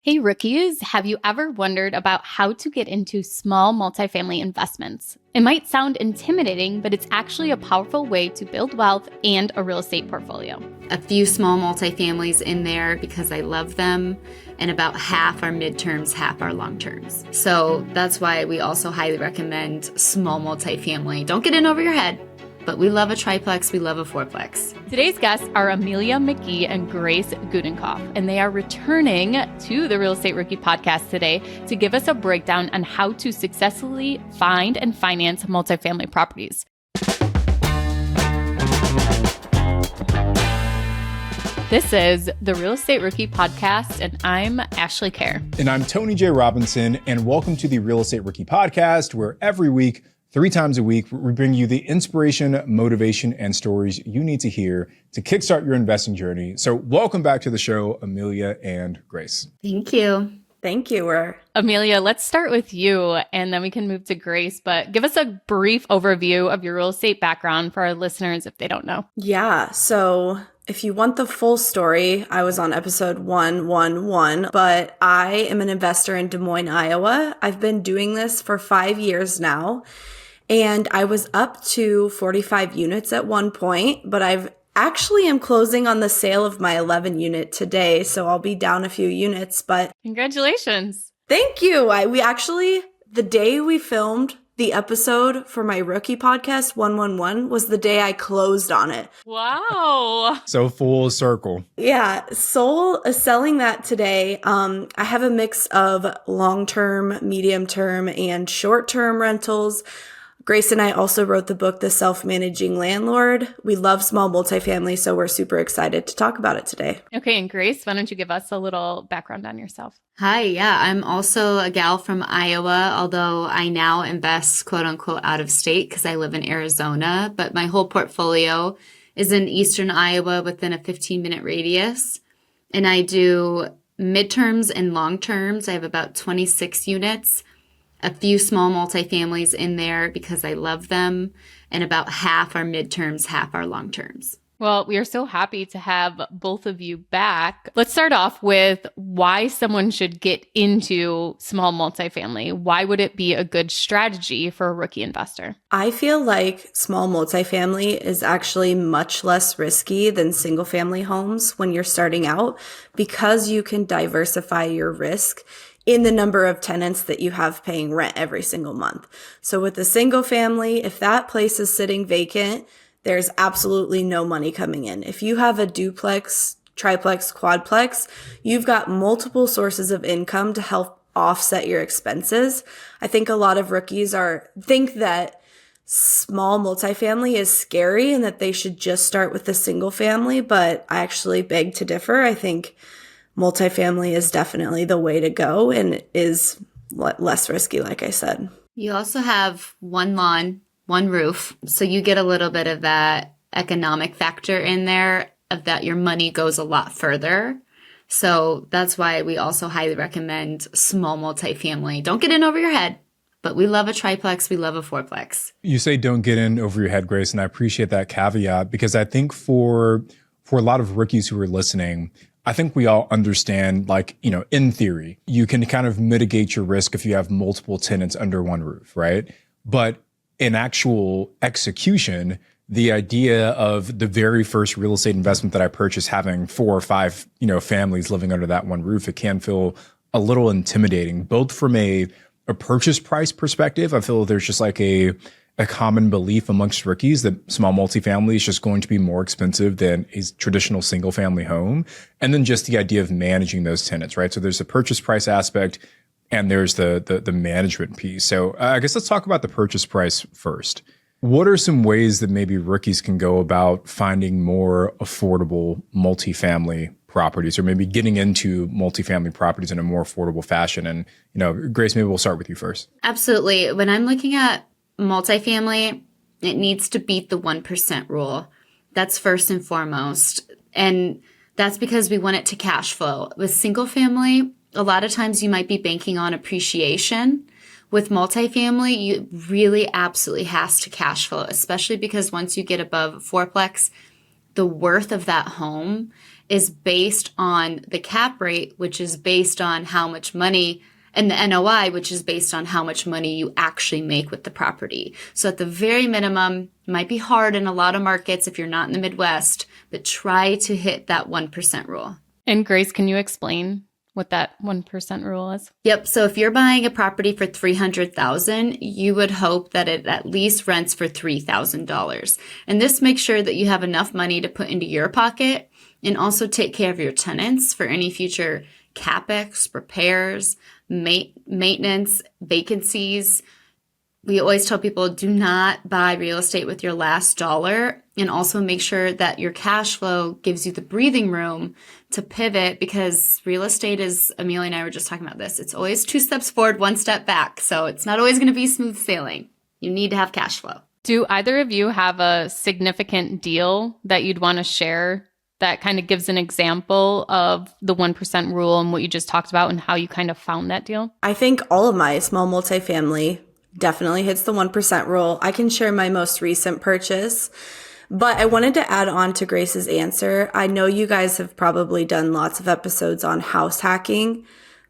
Hey rookies, have you ever wondered about how to get into small multifamily investments? It might sound intimidating, but it's actually a powerful way to build wealth and a real estate portfolio. A few small multifamilies in there because I love them, and about half are midterms, half are long terms. So that's why we also highly recommend small multifamily. Don't get in over your head, but we love a triplex, we love a fourplex. Today's guests are Amelia McGee and Grace Gudenkoff, and they are returning to the Real Estate Rookie podcast today to give us a breakdown on how to successfully find and finance multifamily properties. This is the Real Estate Rookie podcast, and I'm Ashley Kerr. And I'm Tony J. Robinson, and welcome to the Real Estate Rookie podcast, where every week, 3 times a week, we bring you the inspiration, motivation, and stories you need to hear to kickstart your investing journey. So welcome back to the show, Amelia and Grace. Thank you. Thank you. Amelia, let's start with you, and then we can move to Grace. But give us a brief overview of your real estate background for our listeners if they don't know. Yeah, so if you want the full story, I was on episode 111, but I am an investor in Des Moines, Iowa. I've been doing this for 5 years now. And I was up to 45 units at one point, but I've actually am closing on the sale of my 11 unit today. So I'll be down a few units, but Congratulations. Thank you. We actually, the day we filmed the episode for my rookie podcast, 111, was the day I closed on it. Wow. So full circle. Yeah, selling that today. I have a mix of long-term, medium-term, and short-term rentals. Grace and I also wrote the book, The Self-Managing Landlord. We love small multifamily, so we're super excited to talk about it today. Okay, and Grace, why don't you give us a little background on yourself? Hi, yeah, I'm also a gal from Iowa, although I now invest quote unquote out of state because I live in Arizona, but my whole portfolio is in eastern Iowa within a 15-minute radius. And I do midterms and long terms. I have about 26 units. A few small multifamilies in there because I love them, and about half are midterms, half are long terms. Well, we are so happy to have both of you back. Let's start off with why someone should get into small multifamily. Why would it be a good strategy for a rookie investor? I feel like small multifamily is actually much less risky than single family homes when you're starting out because you can diversify your risk in the number of tenants that you have paying rent every single month. So with a single family, if that place is sitting vacant, there's absolutely no money coming in. If you have a duplex, triplex, quadplex, you've got multiple sources of income to help offset your expenses. I think a lot of rookies think that small multifamily is scary and that they should just start with a single family, but I actually beg to differ. I think multifamily is definitely the way to go and is less risky, like I said. You also have one lawn, one roof, so you get a little bit of that economic factor in there of that your money goes a lot further. So that's why we also highly recommend small multifamily. Don't get in over your head, but we love a triplex, we love a fourplex. You say don't get in over your head, Grace, and I appreciate that caveat because I think for a lot of rookies who are listening, I think we all understand, in theory, you can kind of mitigate your risk if you have multiple tenants under one roof, right? But in actual execution, the idea of the very first real estate investment that I purchased having 4 or 5, families living under that one roof, it can feel a little intimidating, both from a purchase price perspective. I feel there's just like a common belief amongst rookies that small multifamily is just going to be more expensive than a traditional single family home. And then just the idea of managing those tenants, right? So there's the purchase price aspect and there's the management piece. So I guess let's talk about the purchase price first. What are some ways that maybe rookies can go about finding more affordable multifamily properties or maybe getting into multifamily properties in a more affordable fashion? And, Grace, maybe we'll start with you first. Absolutely. When I'm looking at multifamily, it needs to beat the 1% rule. That's first and foremost. And that's because we want it to cash flow. With single family, a lot of times you might be banking on appreciation. With multifamily, you really absolutely has to cash flow, especially because once you get above fourplex, the worth of that home is based on the cap rate, which is based on how much money, and the NOI, which is based on how much money you actually make with the property. So at the very minimum, it might be hard in a lot of markets if you're not in the Midwest, but try to hit that 1% rule. And Grace, can you explain what that 1% rule is? Yep. So if you're buying a property for $300,000, you would hope that it at least rents for $3,000. And this makes sure that you have enough money to put into your pocket and also take care of your tenants for any future CapEx, repairs, maintenance, vacancies. We always tell people, do not buy real estate with your last dollar, and also make sure that your cash flow gives you the breathing room to pivot, because real estate is, Amelia and I were just talking about this, it's always 2 steps forward, 1 step back. So it's not always going to be smooth sailing. You need to have cash flow. Do either of you have a significant deal that you'd want to share that kind of gives an example of the 1% rule and what you just talked about and how you kind of found that deal? I think all of my small multifamily definitely hits the 1% rule. I can share my most recent purchase, but I wanted to add on to Grace's answer. I know you guys have probably done lots of episodes on house hacking.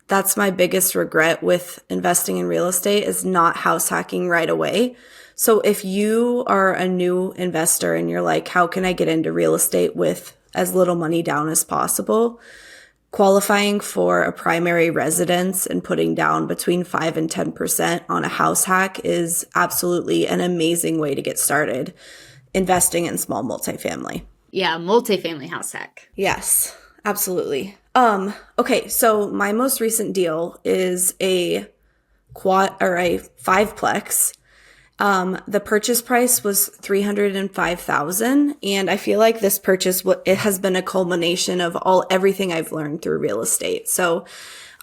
That's my biggest regret with investing in real estate, is not house hacking right away. So if you are a new investor and you're like, how can I get into real estate with as little money down as possible? Qualifying for a primary residence and putting down between 5 and 10% on a house hack is absolutely an amazing way to get started investing in small multifamily. Yeah, multifamily house hack. Yes, absolutely. Okay, so my most recent deal is a quad or a 5-plex. The purchase price was $305,000, and I feel like this purchase, it has been a culmination of everything I've learned through real estate. So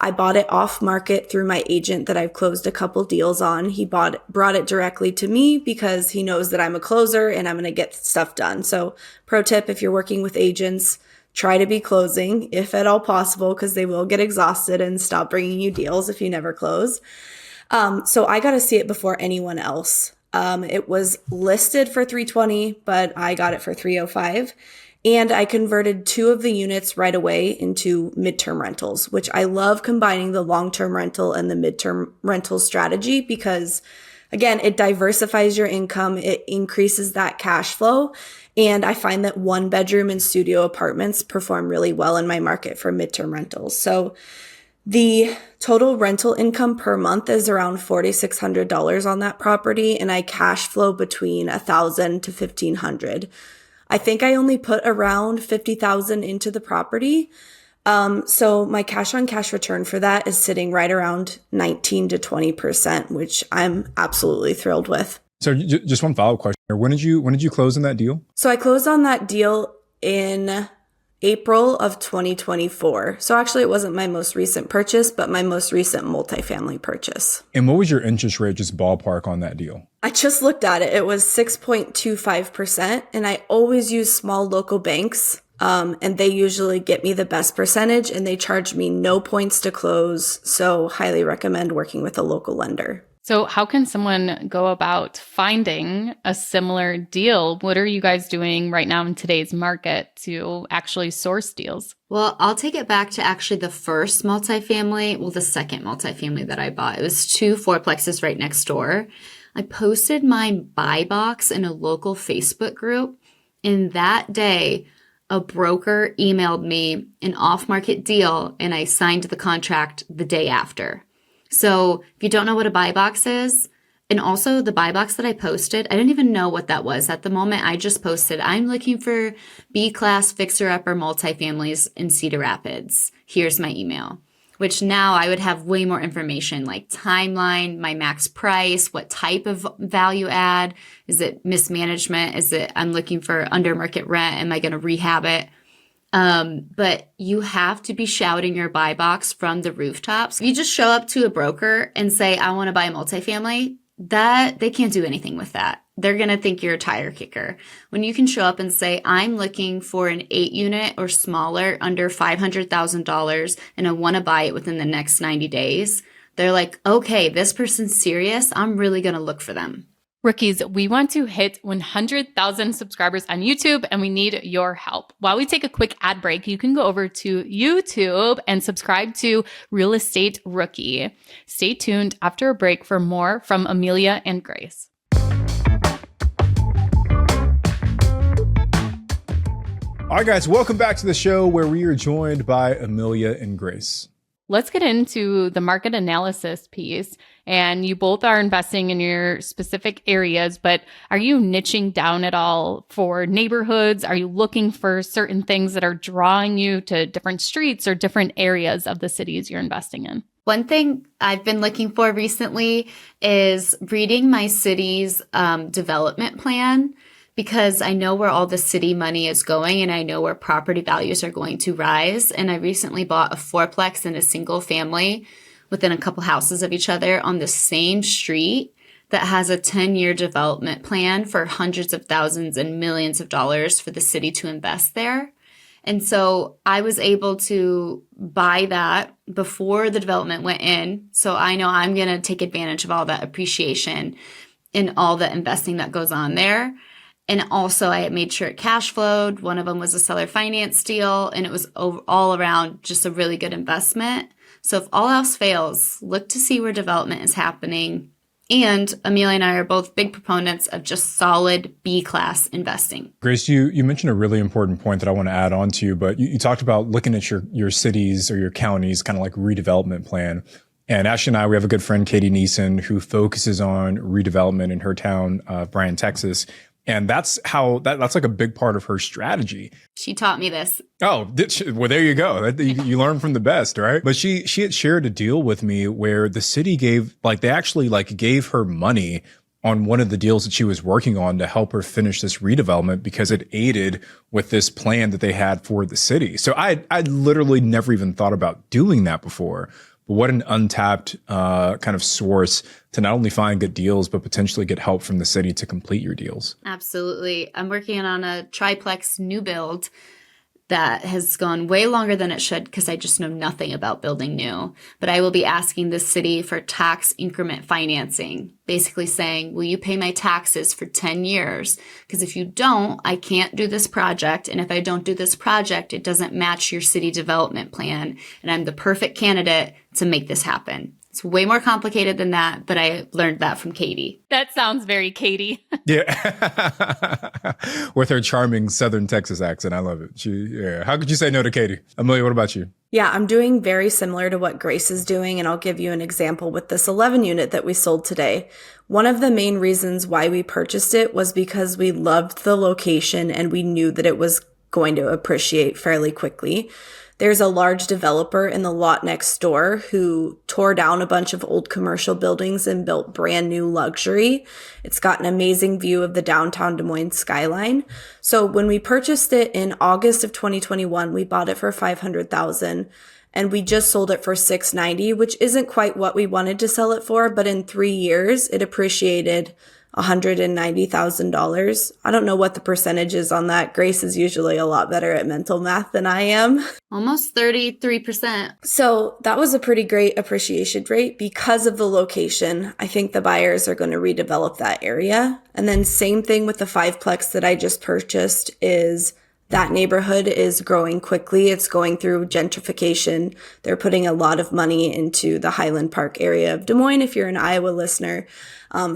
I bought it off market through my agent that I've closed a couple deals on. He brought it directly to me because he knows that I'm a closer and I'm going to get stuff done. So pro tip, if you're working with agents, try to be closing if at all possible, because they will get exhausted and stop bringing you deals if you never close. So I got to see it before anyone else. It was listed for $320, but I got it for $305. And I converted 2 of the units right away into midterm rentals, which I love combining the long-term rental and the midterm rental strategy because, again, it diversifies your income. It increases that cash flow. And I find that 1-bedroom and studio apartments perform really well in my market for midterm rentals. So the total rental income per month is around $4,600 on that property, and I cash flow between $1,000 to $1,500. I think I only put around $50,000 into the property. So my cash on cash return for that is sitting right around 19 to 20%, which I'm absolutely thrilled with. So just one follow-up question. When did you close in that deal? So I closed on that deal in April of 2024. So actually it wasn't my most recent purchase, but my most recent multifamily purchase. And what was your interest rate, just ballpark, on that deal? I just looked at it. It was 6.25%. And I always use small local banks. And they usually get me the best percentage, and they charge me no points to close. So highly recommend working with a local lender. So how can someone go about finding a similar deal? What are you guys doing right now in today's market to actually source deals? Well, I'll take it back to actually the first multifamily, the second multifamily that I bought. It was 2 4-plexes right next door. I posted my buy box in a local Facebook group, and that day, a broker emailed me an off-market deal, and I signed the contract the day after. So if you don't know what a buy box is, and also the buy box that I posted, I didn't even know what that was. At the moment, I just posted, I'm looking for B-class fixer-upper multifamilies in Cedar Rapids. Here's my email, which now I would have way more information like timeline, my max price, what type of value add. Is it mismanagement? Is it I'm looking for under market rent? Am I going to rehab it? But you have to be shouting your buy box from the rooftops. You just show up to a broker and say, I want to buy a multifamily. That they can't do anything with that. They're going to think you're a tire kicker. When you can show up and say, I'm looking for an 8-unit or smaller under $500,000 and I want to buy it within the next 90 days. They're like, okay, this person's serious. I'm really going to look for them. Rookies, we want to hit 100,000 subscribers on YouTube and we need your help. While we take a quick ad break, you can go over to YouTube and subscribe to Real Estate Rookie. Stay tuned after a break for more from Amelia and Grace. All right, guys, welcome back to the show where we are joined by Amelia and Grace. Let's get into the market analysis piece. And you both are investing in your specific areas, but are you niching down at all for neighborhoods? Are you looking for certain things that are drawing you to different streets or different areas of the cities you're investing in? One thing I've been looking for recently is reading my city's development plan, because I know where all the city money is going and I know where property values are going to rise. And I recently bought a fourplex and a single family within a couple houses of each other on the same street that has a 10-year development plan for hundreds of thousands and millions of dollars for the city to invest there. And so I was able to buy that before the development went in. So I know I'm going to take advantage of all that appreciation and all the investing that goes on there. And also I made sure it cash flowed. One of them was a seller finance deal, and it was all around just a really good investment. So if all else fails, look to see where development is happening. And Amelia and I are both big proponents of just solid B-class investing. Grace, you mentioned a really important point that I want to add on to, but you talked about looking at your cities or your counties, kind of like redevelopment plan. And Ashley and I, we have a good friend, Katie Neeson, who focuses on redevelopment in her town, Bryan, Texas. And that's like a big part of her strategy. She taught me this. Oh, well, there you go. You learn from the best, right? But she had shared a deal with me where the city gave her money on one of the deals that she was working on to help her finish this redevelopment because it aided with this plan that they had for the city. So I literally never even thought about doing that before. But what an untapped kind of source to not only find good deals, but potentially get help from the city to complete your deals. Absolutely. I'm working on a triplex new build that has gone way longer than it should because I just know nothing about building new. But I will be asking the city for tax increment financing, basically saying, will you pay my taxes for 10 years? Because if you don't, I can't do this project. And if I don't do this project, it doesn't match your city development plan. And I'm the perfect candidate to make this happen. It's way more complicated than that, but I learned that from Katie. That sounds very Katie. Yeah. With her charming Southern Texas accent. I love it. How could you say no to Katie? Amelia, what about you? Yeah, I'm doing very similar to what Grace is doing, and I'll give you an example with this 11 unit that we sold today. One of the main reasons why we purchased it was because we loved the location and we knew that it was going to appreciate fairly quickly. There's a large developer in the lot next door who tore down a bunch of old commercial buildings and built brand new luxury. It's got an amazing view of the downtown Des Moines skyline. So when we purchased it in August of 2021, we bought it for $500,000 and we just sold it for $690,000, which isn't quite what we wanted to sell it for, but in 3 years it appreciated $190,000. I don't know what the percentage is on that. Grace is usually a lot better at mental math than I am. Almost 33%. So that was a pretty great appreciation rate because of the location. I think the buyers are going to redevelop that area. And then same thing with the fiveplex that I just purchased is that neighborhood is growing quickly. It's going through gentrification. They're putting a lot of money into the Highland Park area of Des Moines, if you're an Iowa listener.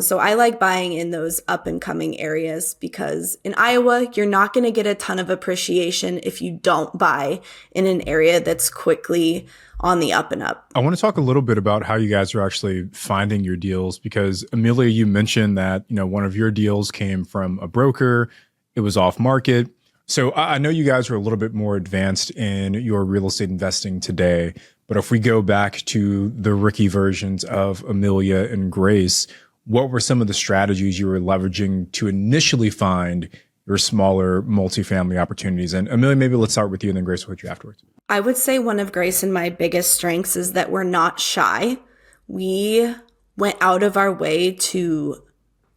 So I like buying in those up and coming areas because in Iowa, you're not going to get a ton of appreciation if you don't buy in an area that's quickly on the up and up. I want to talk a little bit about how you guys are actually finding your deals because Amelia, you mentioned that, one of your deals came from a broker. It was off market. So I know you guys are a little bit more advanced in your real estate investing today, but if we go back to the rookie versions of Amelia and Grace, what were some of the strategies you were leveraging to initially find your smaller multifamily opportunities? And Amelia, maybe let's start with you and then Grace with you afterwards. I would say one of Grace and my biggest strengths is that we're not shy. We went out of our way to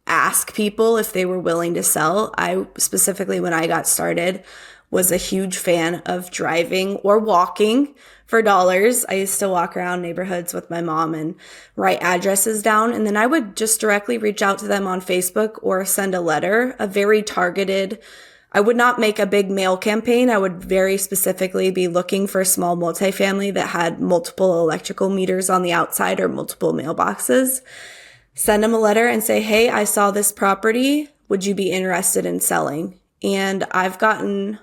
ask people if they were willing to sell. I specifically, when I got started, was a huge fan of driving or walking for dollars. I used to walk around neighborhoods with my mom and write addresses down. And then I would just directly reach out to them on Facebook or send a letter, a very targeted. I would not make a big mail campaign. I would very specifically be looking for small multifamily that had multiple electrical meters on the outside or multiple mailboxes. Send them a letter and say, hey, I saw this property. Would you be interested in selling? And I've gotten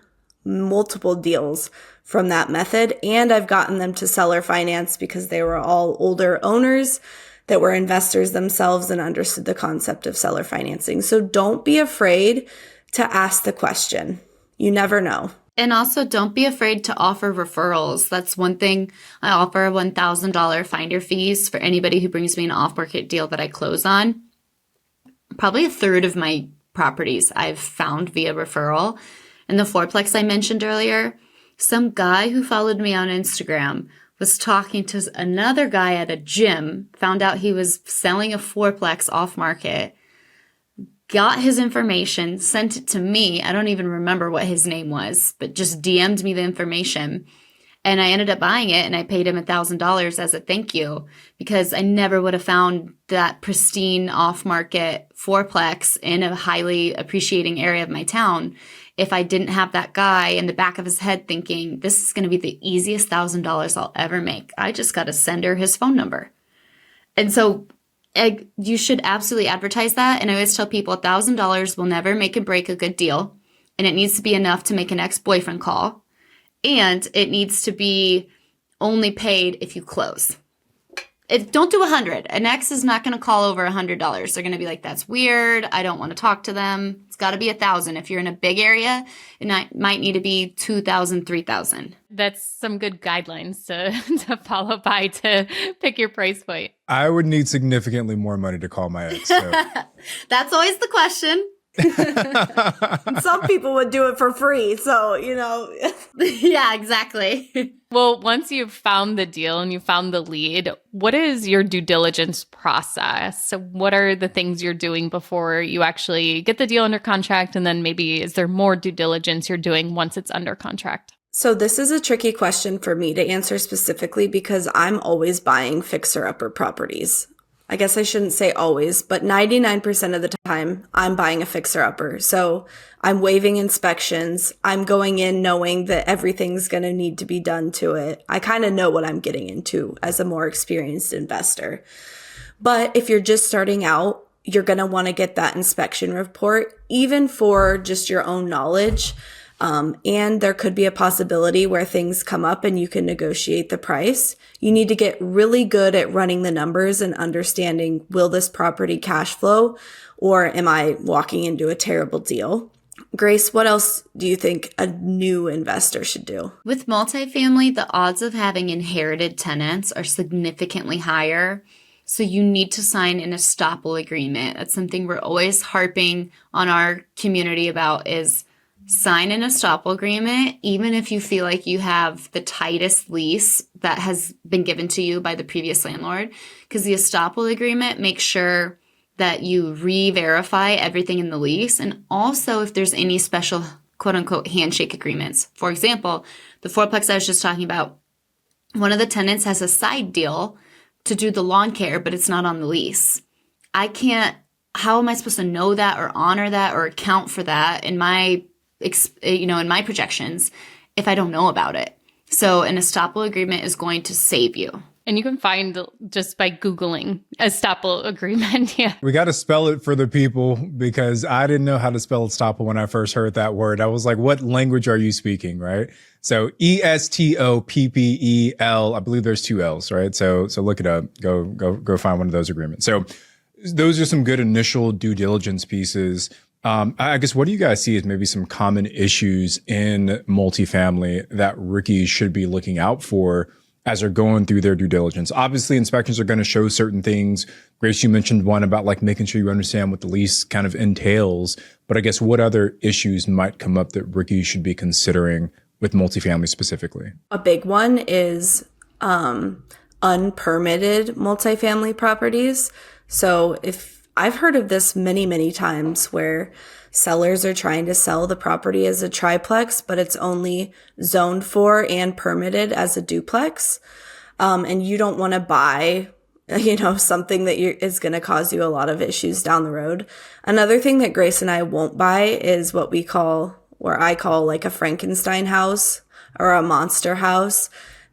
multiple deals from that method, and I've gotten them to seller finance because they were all older owners that were investors themselves and understood the concept of seller financing. So don't be afraid to ask the question. You never know. And also, don't be afraid to offer referrals. That's one thing. I offer $1,000 finder fees for anybody who brings me an off-market deal that I close on. Probably a third of my properties I've found via referral. And the fourplex I mentioned earlier, some guy who followed me on Instagram was talking to another guy at a gym, found out he was selling a fourplex off-market, got his information, sent it to me. I don't even remember what his name was, but just DM'd me the information. And I ended up buying it, and I paid him $1,000 as a thank you because I never would have found that pristine off-market fourplex in a highly appreciating area of my town if I didn't have that guy in the back of his head thinking, this is going to be the easiest $1,000 I'll ever make. I just got to send her his phone number. And so you should absolutely advertise that. And I always tell people $1,000 will never make or break a good deal. And it needs to be enough to make an ex-boyfriend call. And it needs to be only paid if you close. Don't do 100. An ex is not going to call over $100. They're going to be like, that's weird. I don't want to talk to them. It's got to be 1,000. If you're in a big area, it might need to be 2,000, 3,000. That's some good guidelines to follow by to pick your price point. I would need significantly more money to call my ex. So. That's always the question. Some people would do it for free. So, Yeah, exactly. Well, once you've found the deal and you found the lead, what is your due diligence process? So what are the things you're doing before you actually get the deal under contract? And then maybe is there more due diligence you're doing once it's under contract? So this is a tricky question for me to answer specifically because I'm always buying fixer-upper properties. I guess I shouldn't say always, but 99% of the time I'm buying a fixer-upper. So I'm waiving inspections. I'm going in knowing that everything's going to need to be done to it. I kind of know what I'm getting into as a more experienced investor. But if you're just starting out, you're going to want to get that inspection report, even for just your own knowledge. And there could be a possibility where things come up and you can negotiate the price. You need to get really good at running the numbers and understanding, will this property cash flow or am I walking into a terrible deal? Grace, what else do you think a new investor should do? With multifamily, the odds of having inherited tenants are significantly higher. So you need to sign an estoppel agreement. That's something we're always harping on our community about is sign an estoppel agreement, even if you feel like you have the tightest lease that has been given to you by the previous landlord, because the estoppel agreement makes sure that you re-verify everything in the lease. And also if there's any special quote unquote handshake agreements. For example, the fourplex I was just talking about, one of the tenants has a side deal to do the lawn care, but it's not on the lease. How am I supposed to know that or honor that or account for that in my projections if I don't know about it? So an estoppel agreement is going to save you. And you can find just by Googling estoppel agreement. Yeah. We got to spell it for the people because I didn't know how to spell estoppel when I first heard that word. I was like, what language are you speaking? Right. So ESTOPPEL, I believe there's 2 L's, right? So look it up, go find one of those agreements. So those are some good initial due diligence pieces. I guess, what do you guys see as maybe some common issues in multifamily that rookies should be looking out for as they're going through their due diligence? Obviously, inspections are going to show certain things. Grace, you mentioned one about like making sure you understand what the lease kind of entails. But I guess what other issues might come up that rookies should be considering with multifamily specifically? A big one is unpermitted multifamily properties. So if I've heard of this many, many times where sellers are trying to sell the property as a triplex, but it's only zoned for and permitted as a duplex. And you don't want to buy, something that is going to cause you a lot of issues down the road. Another thing that Grace and I won't buy is what I call like a Frankenstein house or a monster house.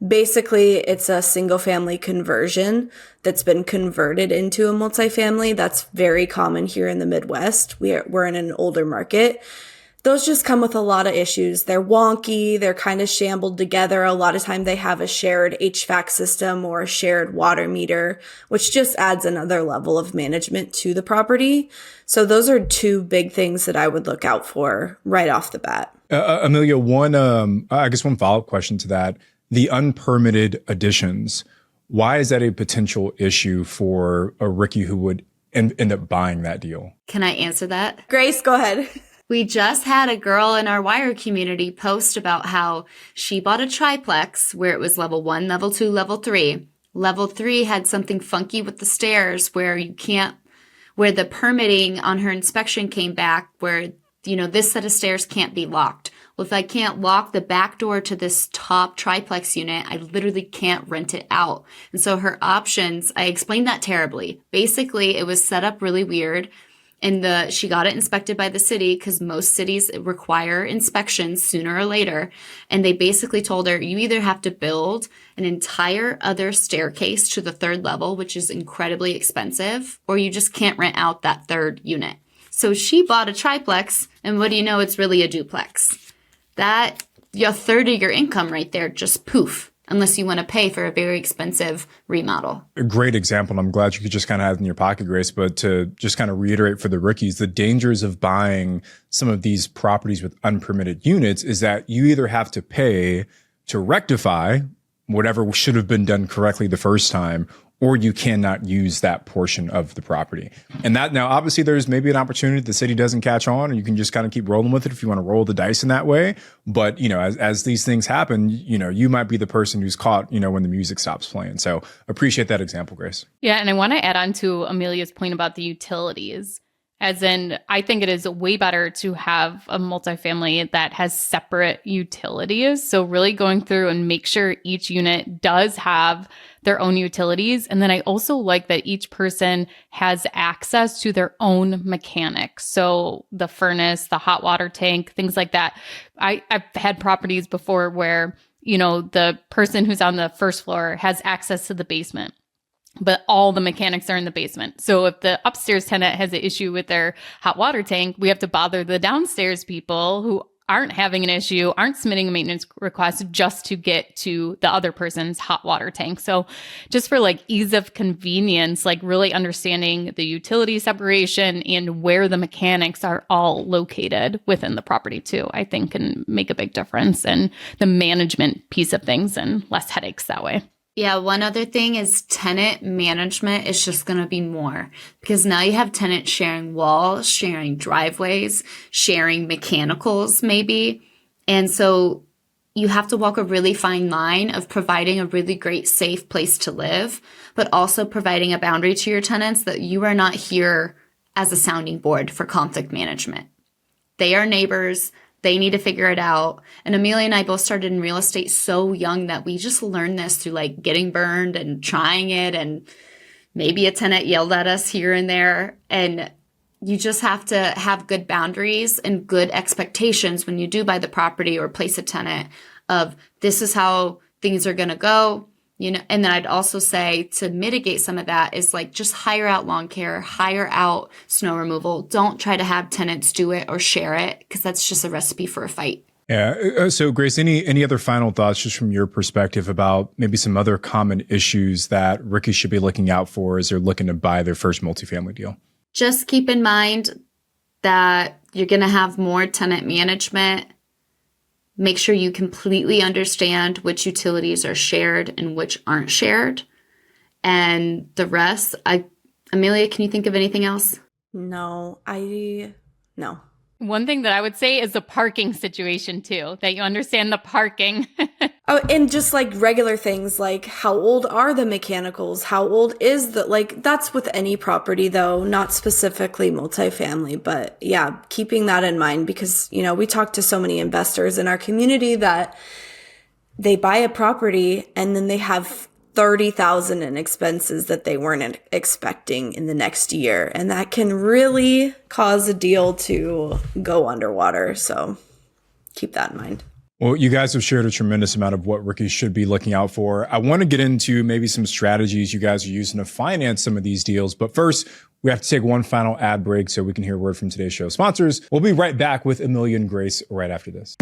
Basically, it's a single family conversion that's been converted into a multifamily. That's very common here in the Midwest. We're in an older market. Those just come with a lot of issues. They're wonky. They're kind of shambled together. A lot of time they have a shared HVAC system or a shared water meter, which just adds another level of management to the property. So those are two big things that I would look out for right off the bat. Amelia, one follow-up question to that. The unpermitted additions, why is that a potential issue for a Ricky who would end up buying that deal? Can I answer that? Grace, go ahead. We just had a girl in our Wire community post about how she bought a triplex where it was level 1, level 2, level 3. Level 3 had something funky with the stairs where the permitting on her inspection came back where, this set of stairs can't be locked. Well, if I can't lock the back door to this top triplex unit, I literally can't rent it out. And so her options, I explained that terribly. Basically, it was set up really weird. And she got it inspected by the city because most cities require inspections sooner or later. And they basically told her, you either have to build an entire other staircase to the 3rd level, which is incredibly expensive, or you just can't rent out that 3rd unit. So she bought a triplex, and what do you know? It's really a duplex. That, a third of your income right there, just poof, unless you want to pay for a very expensive remodel. A great example, and I'm glad you could just kind of have it in your pocket, Grace, but to just kind of reiterate for the rookies, the dangers of buying some of these properties with unpermitted units is that you either have to pay to rectify whatever should have been done correctly the first time, or you cannot use that portion of the property. And that now, obviously, there's maybe an opportunity the city doesn't catch on, and you can just kind of keep rolling with it if you want to roll the dice in that way. But, as these things happen, you might be the person who's caught, when the music stops playing. So appreciate that example, Grace. Yeah. And I want to add on to Amelia's point about the utilities. As in, I think it is way better to have a multifamily that has separate utilities. So really going through and make sure each unit does have their own utilities. And then I also like that each person has access to their own mechanics. So the furnace, the hot water tank, things like that. I've had properties before where, the person who's on the first floor has access to the basement, but all the mechanics are in the basement. So if the upstairs tenant has an issue with their hot water tank, we have to bother the downstairs people who aren't having an issue, aren't submitting a maintenance request just to get to the other person's hot water tank. So just for ease of convenience, really understanding the utility separation and where the mechanics are all located within the property too, I think can make a big difference in the management piece of things and less headaches that way. Yeah, one other thing is tenant management is just going to be more because now you have tenants sharing walls, sharing driveways, sharing mechanicals maybe. And so you have to walk a really fine line of providing a really great, safe place to live, but also providing a boundary to your tenants that you are not here as a sounding board for conflict management. They are neighbors. They need to figure it out. And Amelia and I both started in real estate so young that we just learned this through getting burned and trying it. And maybe a tenant yelled at us here and there. And you just have to have good boundaries and good expectations when you do buy the property or place a tenant of this is how things are going to go. And then I'd also say to mitigate some of that is just hire out lawn care, hire out snow removal. Don't try to have tenants do it or share it because that's just a recipe for a fight. Yeah. So Grace, any other final thoughts just from your perspective about maybe some other common issues that rookies should be looking out for as they're looking to buy their first multifamily deal? Just keep in mind that you're going to have more tenant management. Make sure you completely understand which utilities are shared and which aren't shared. And the rest, Amelia, can you think of anything else? No. One thing that I would say is the parking situation too, that you understand the parking. Oh, and just like regular things like how old are the mechanicals? How old is that's with any property though, not specifically multifamily, but yeah, keeping that in mind because, we talk to so many investors in our community that they buy a property and then they have 30,000 in expenses that they weren't expecting in the next year. And that can really cause a deal to go underwater. So keep that in mind. Well, you guys have shared a tremendous amount of what rookies should be looking out for. I want to get into maybe some strategies you guys are using to finance some of these deals. But first, we have to take one final ad break so we can hear a word from today's show sponsors. We'll be right back with Amelia and Grace right after this.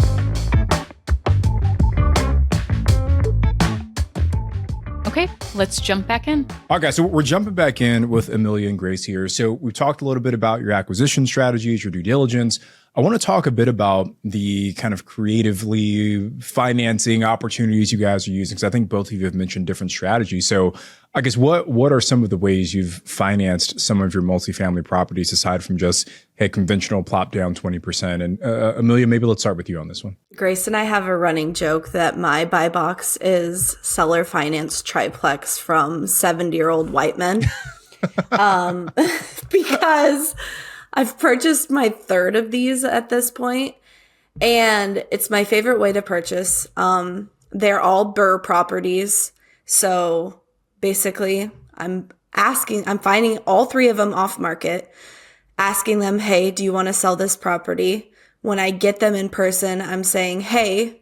Okay, let's jump back in. All right, guys, so we're jumping back in with Amelia and Grace here. So we've talked a little bit about your acquisition strategies, your due diligence. I want to talk a bit about the kind of creatively financing opportunities you guys are using, because I think both of you have mentioned different strategies. So I guess what are some of the ways you've financed some of your multifamily properties aside from just, hey, conventional plop down 20%? And Amelia, maybe let's start with you on this one. Grace and I have a running joke that my buy box is seller finance triplex from 70-year-old white men. Because I've purchased my third of these at this point, and it's my favorite way to purchase. They're all BRRRR properties. So basically, I'm finding all three of them off market, asking them, hey, do you want to sell this property? When I get them in person, I'm saying, hey,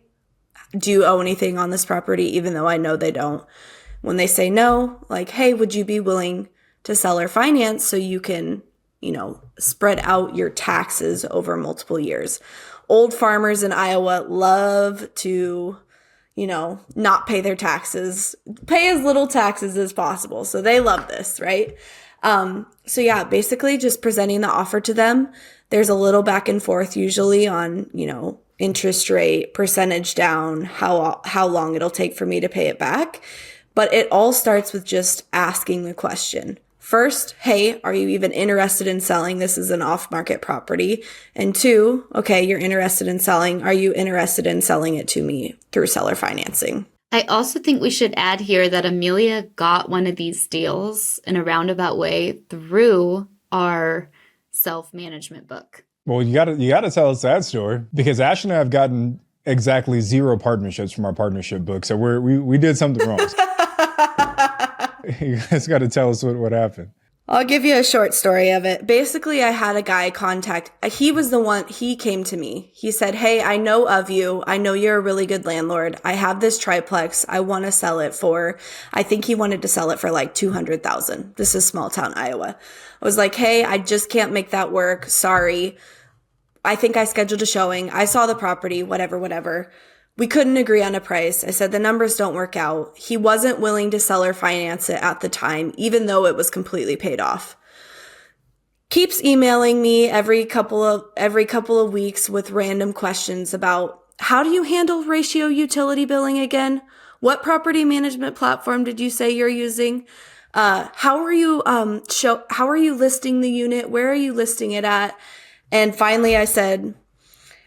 do you owe anything on this property? Even though I know they don't. When they say no, like, hey, would you be willing to sell or finance so you can, spread out your taxes over multiple years? Old farmers in Iowa love to, not pay their taxes, pay as little taxes as possible. So they love this, right? So yeah, basically just presenting the offer to them. There's a little back and forth usually on, interest rate, percentage down, how long it'll take for me to pay it back. But it all starts with just asking the question. First, hey, are you even interested in selling? This is an off-market property. And two, okay, you're interested in selling. Are you interested in selling it to me through seller financing? I also think we should add here that Amelia got one of these deals in a roundabout way through our self-management book. Well, you gotta tell us that story, because Ash and I have gotten exactly 0 partnerships from our partnership book. So we did something wrong. You guys got to tell us what happened. I'll give you a short story of it. Basically, I had a guy he came to me. He said, hey, I know of you. I know you're a really good landlord. I have this triplex. I want to sell it I think he wanted to sell it for like $200,000. This is small town Iowa. I was like, hey, I just can't make that work. Sorry. I think I scheduled a showing. I saw the property, whatever. We couldn't agree on a price. I said the numbers don't work out. He wasn't willing to sell or finance it at the time, even though it was completely paid off. Keeps emailing me every couple of weeks with random questions about how do you handle ratio utility billing again? What property management platform did you say you're using? How are you listing the unit? Where are you listing it at? And finally I said,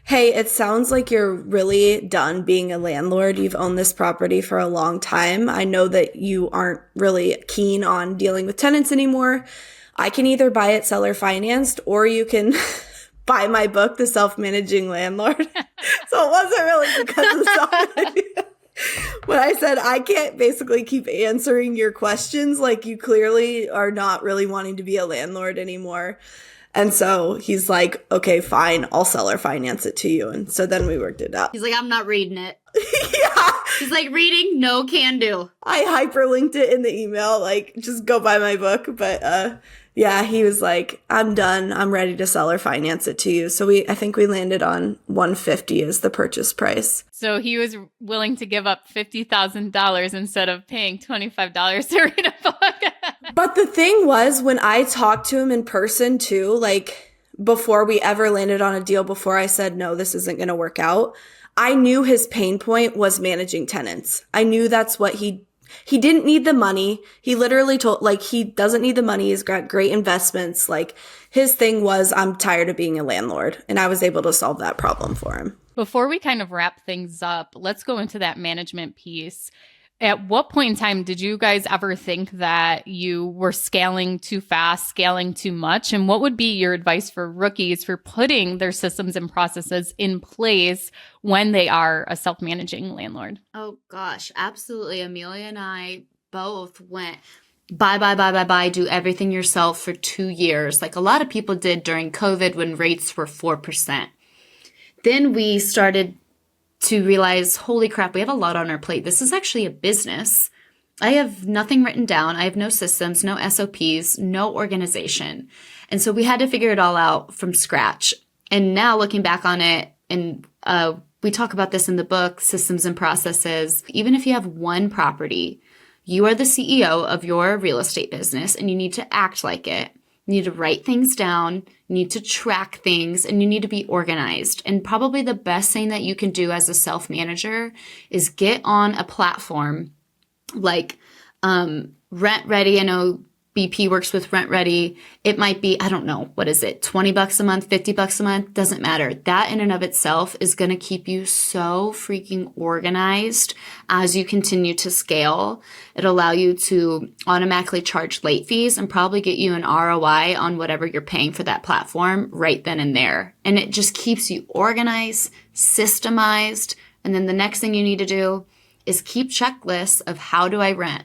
hey, it sounds like you're really done being a landlord. You've owned this property for a long time. I know that you aren't really keen on dealing with tenants anymore. I can either buy it seller financed, or you can buy my book, The Self-Managing Landlord. So it wasn't really because of self-managing. When I said, I can't basically keep answering your questions, like you clearly are not really wanting to be a landlord anymore. And so he's like, okay, fine, I'll seller finance it to you. And so then we worked it out. He's like, I'm not reading it. Yeah. He's like, reading, no can do. I hyperlinked it in the email, like, just go buy my book. But yeah, he was like, I'm done. I'm ready to seller finance it to you. So I think we landed on $150 as the purchase price. So he was willing to give up $50,000 instead of paying $25 to read a book. But the thing was, when I talked to him in person too, like before we ever landed on a deal, before I said, no, this isn't going to work out, I knew his pain point was managing tenants. I knew that's what he He didn't need the money. He literally told, like, he doesn't need the money. He's got great investments. Like, his thing was, I'm tired of being a landlord. And I was able to solve that problem for him. Before we kind of wrap things up, let's go into that management piece. At what point in time did you guys ever think that you were scaling too fast, scaling too much? And what would be your advice for rookies for putting their systems and processes in place when they are a self-managing landlord? Oh gosh, absolutely. Amelia and I both went buy, do everything yourself for 2 years, like a lot of people did during COVID when rates were 4%. Then we started to realize, holy crap, we have a lot on our plate. This is actually a business. I have nothing written down. I have no systems, no SOPs, no organization. And so we had to figure it all out from scratch. And now looking back on it, and we talk about this in the book, Systems and Processes, even if you have one property, you are the CEO of your real estate business and you need to act like it. You need to write things down, you need to track things, and you need to be organized. And probably the best thing that you can do as a self-manager is get on a platform like Rent Ready. I know BP works with Rent Ready. It might be, I don't know, what is it, $20 a month, $50 a month? Doesn't matter. That in and of itself is going to keep you so freaking organized as you continue to scale. It'll allow you to automatically charge late fees and probably get you an ROI on whatever you're paying for that platform right then and there. And it just keeps you organized, systemized. And then the next thing you need to do is keep checklists of how do I rent?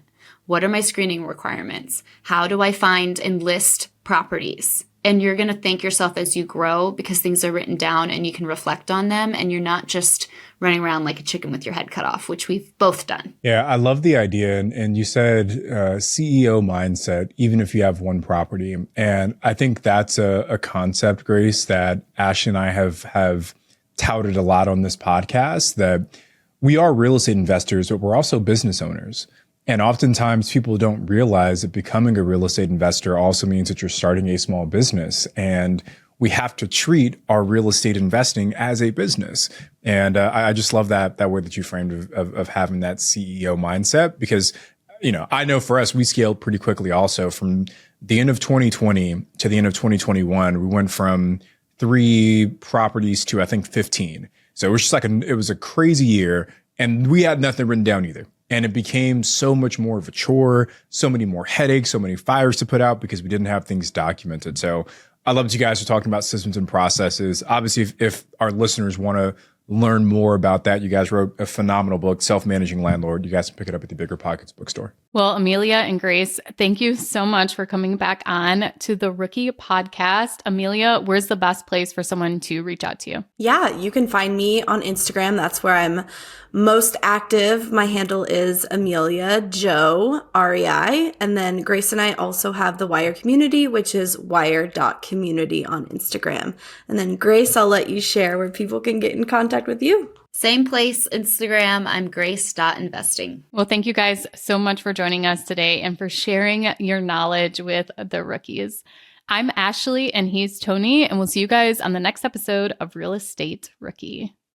What are my screening requirements? How do I find and list properties? And you're going to thank yourself as you grow because things are written down and you can reflect on them and you're not just running around like a chicken with your head cut off, which we've both done. Yeah, I love the idea. And you said CEO mindset, even if you have one property. And I think that's a concept, Grace, that Ash and I have touted a lot on this podcast, that we are real estate investors, but we're also business owners. And oftentimes people don't realize that becoming a real estate investor also means that you're starting a small business. And we have to treat our real estate investing as a business. And I just love that way that you framed of having that CEO mindset, because, you know, I know for us, we scaled pretty quickly also. From the end of 2020 to the end of 2021, we went from 3 properties to, I think, 15. So it was just like it was a crazy year, and we had nothing written down either. And it became so much more of a chore, so many more headaches, so many fires to put out because we didn't have things documented. So I love that you guys are talking about systems and processes. Obviously, if our listeners want to learn more about that, you guys wrote a phenomenal book, Self-Managing Landlord. You guys can pick it up at the BiggerPockets bookstore. Well, Amelia and Grace, thank you so much for coming back on to the Rookie Podcast. Amelia, where's the best place for someone to reach out to you? Yeah, you can find me on Instagram. That's where I'm most active. My handle is Amelia Joe REI. And then Grace and I also have the Wire community, which is wire.community on Instagram. And then Grace, I'll let you share where people can get in contact with you. Same place, Instagram, I'm grace.investing. Well, thank you guys so much for joining us today and for sharing your knowledge with the rookies. I'm Ashley and he's Tony, and we'll see you guys on the next episode of Real Estate Rookie.